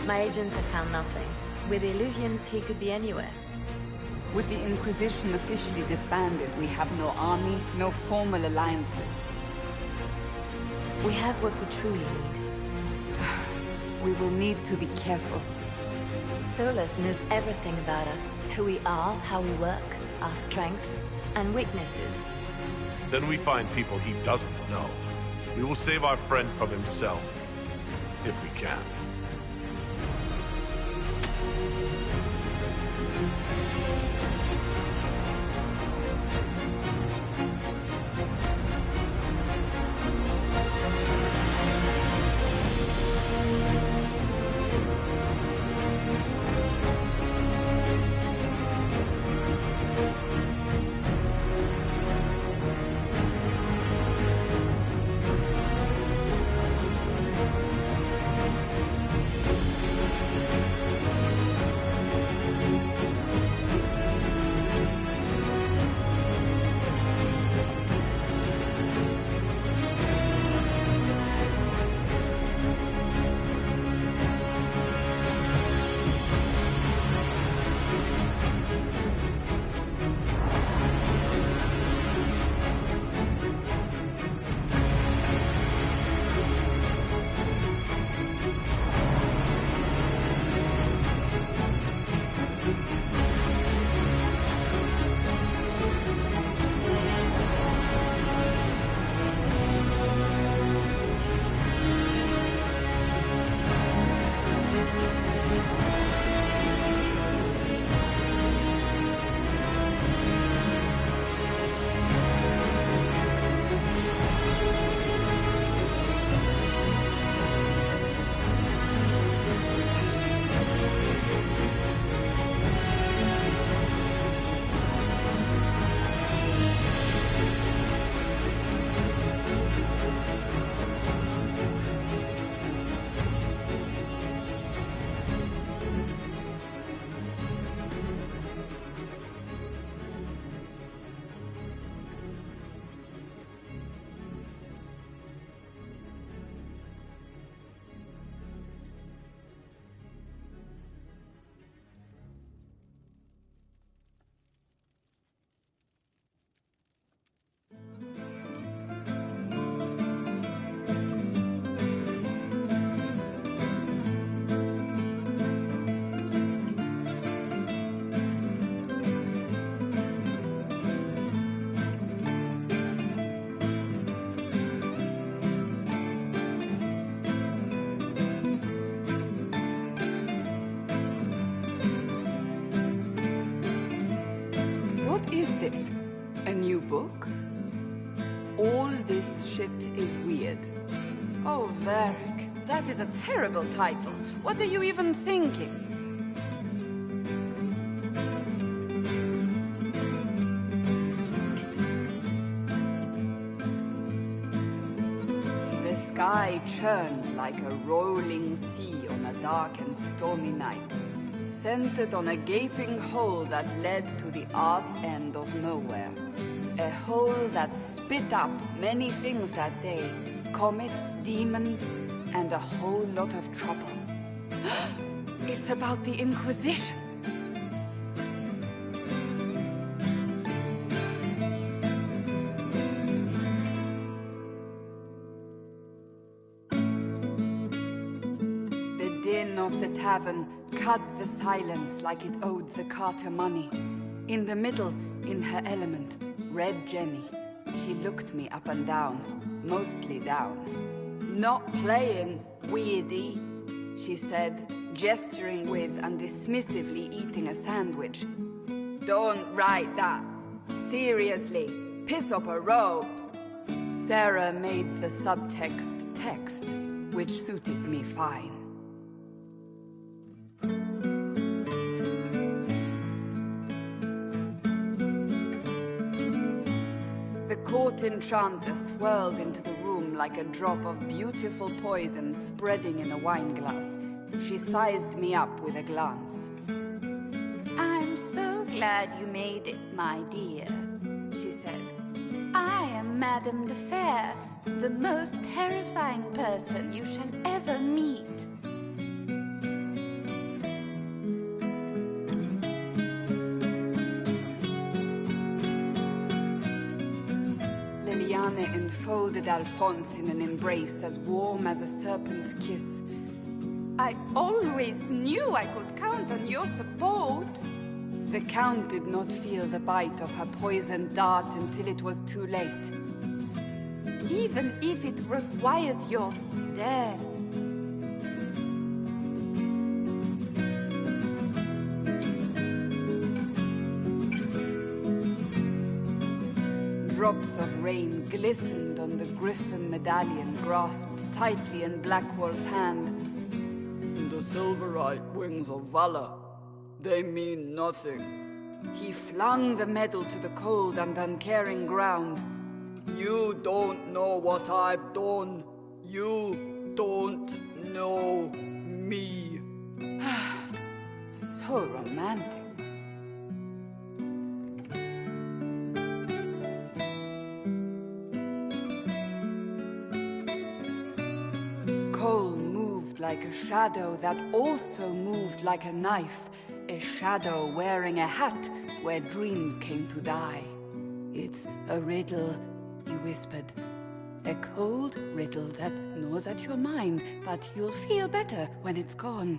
My agents have found nothing. With the Illuvians, he could be anywhere. With the Inquisition officially disbanded, we have no army, no formal alliances. We have what we truly need. We will need to be careful. Solas knows everything about us. Who we are, how we work, our strengths and weaknesses. Then we find people he doesn't know. We will save our friend from himself. If we can. What is this? A new book? All this shit is weird. Oh, Varric, that is a terrible title. What are you even thinking? The sky churned like a rolling sea on a dark and stormy night, centered on a gaping hole that led to the arse end of nowhere. A hole that spit up many things that day. Comets, demons, and a whole lot of trouble. It's about the Inquisition. The din of the tavern cut the silence like it owed the carter money. In the middle, in her element, Red Jenny. She looked me up and down, mostly down. Not playing, weirdy, she said, gesturing with and dismissively eating a sandwich. Don't write that. Seriously, piss up a robe. Sarah made the subtext text, which suited me fine. The court enchanter swirled into the room like a drop of beautiful poison spreading in a wineglass. She sized me up with a glance. I'm so glad you made it, my dear, she said. I am Madame de Fair, the most terrifying person you shall ever meet. folded Alphonse in an embrace as warm as a serpent's kiss. I always knew I could count on your support. The Count did not feel the bite of her poisoned dart until it was too late. Even if it requires your death. Drops of rain glistened on the griffin medallion grasped tightly in Blackwall's hand. The silverite wings of valor, they mean nothing. He flung the medal to the cold and uncaring ground. You don't know what I've done. You don't know me. So romantic. Cole moved like a shadow that also moved like a knife. A shadow wearing a hat where dreams came to die. It's a riddle, he whispered. A cold riddle that gnaws at your mind, but you'll feel better when it's gone.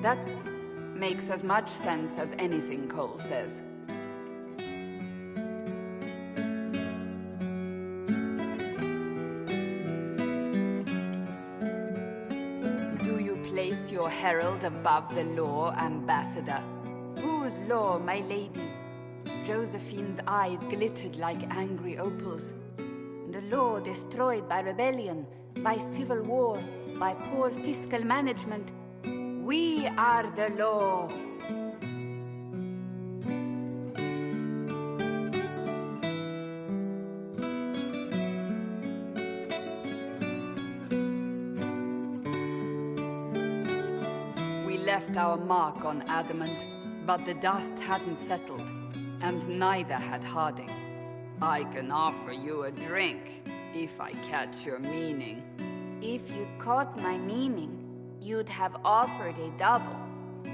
That makes as much sense as anything Cole says. Do you place your herald above the law, Ambassador? Whose law, my lady? Josephine's eyes glittered like angry opals. The law destroyed by rebellion, by civil war, by poor fiscal management. We are the law. We left our mark on adamant, but the dust hadn't settled, and neither had Harding. I can offer you a drink, if I catch your meaning. If you caught my meaning, you'd have offered a double.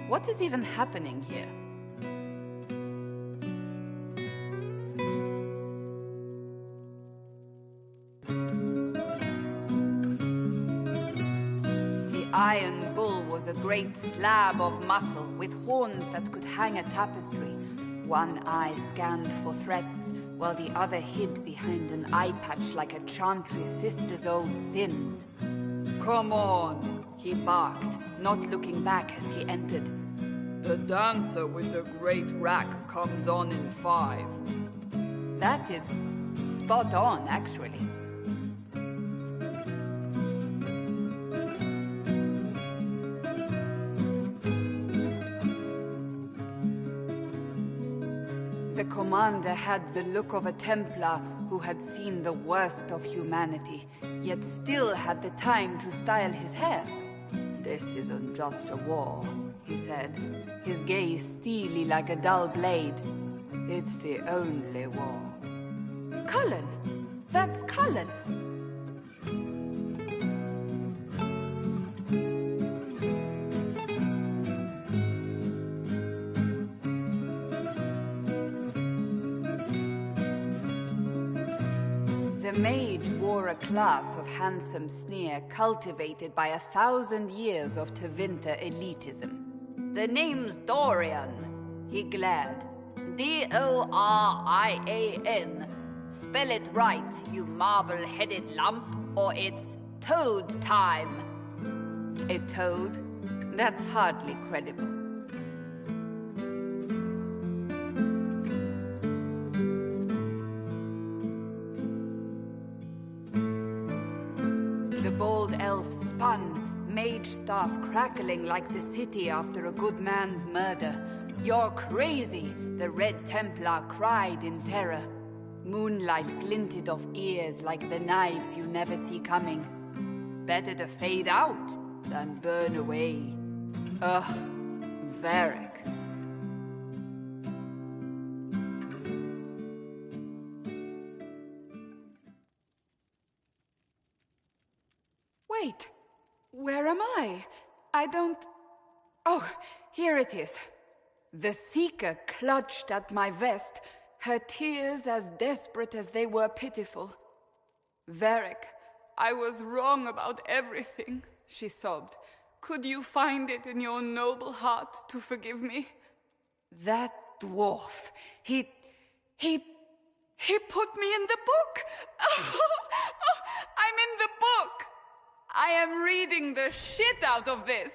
What is even happening here? The Iron Bull was a great slab of muscle with horns that could hang a tapestry. One eye scanned for threats, while the other hid behind an eye patch like a chantry sister's old sins. Come on, he barked, not looking back as he entered. The dancer with the great rack comes on in 5. That is spot on, actually. The commander had the look of a Templar who had seen the worst of humanity, yet still had the time to style his hair. This isn't just a war, he said, his gaze steely like a dull blade. It's the only war. Cullen! That's Cullen! The mage wore a class of handsome sneer cultivated by 1,000 years of Tevinter elitism. The name's Dorian, he glared. D-O-R-I-A-N. Spell it right, you marble-headed lump, or it's toad time. A toad? That's hardly credible. The bold elf spun, mage staff crackling like the city after a good man's murder. You're crazy, the Red Templar cried in terror. Moonlight glinted off ears like the knives you never see coming. Better to fade out than burn away. Ugh, Varric. Wait, where am I? I don't... Oh, here it is. The Seeker clutched at my vest, her tears as desperate as they were pitiful. Varric, I was wrong about everything, she sobbed. Could you find it in your noble heart to forgive me? That dwarf, he put me in the book! I'm in the book! I am reading the shit out of this!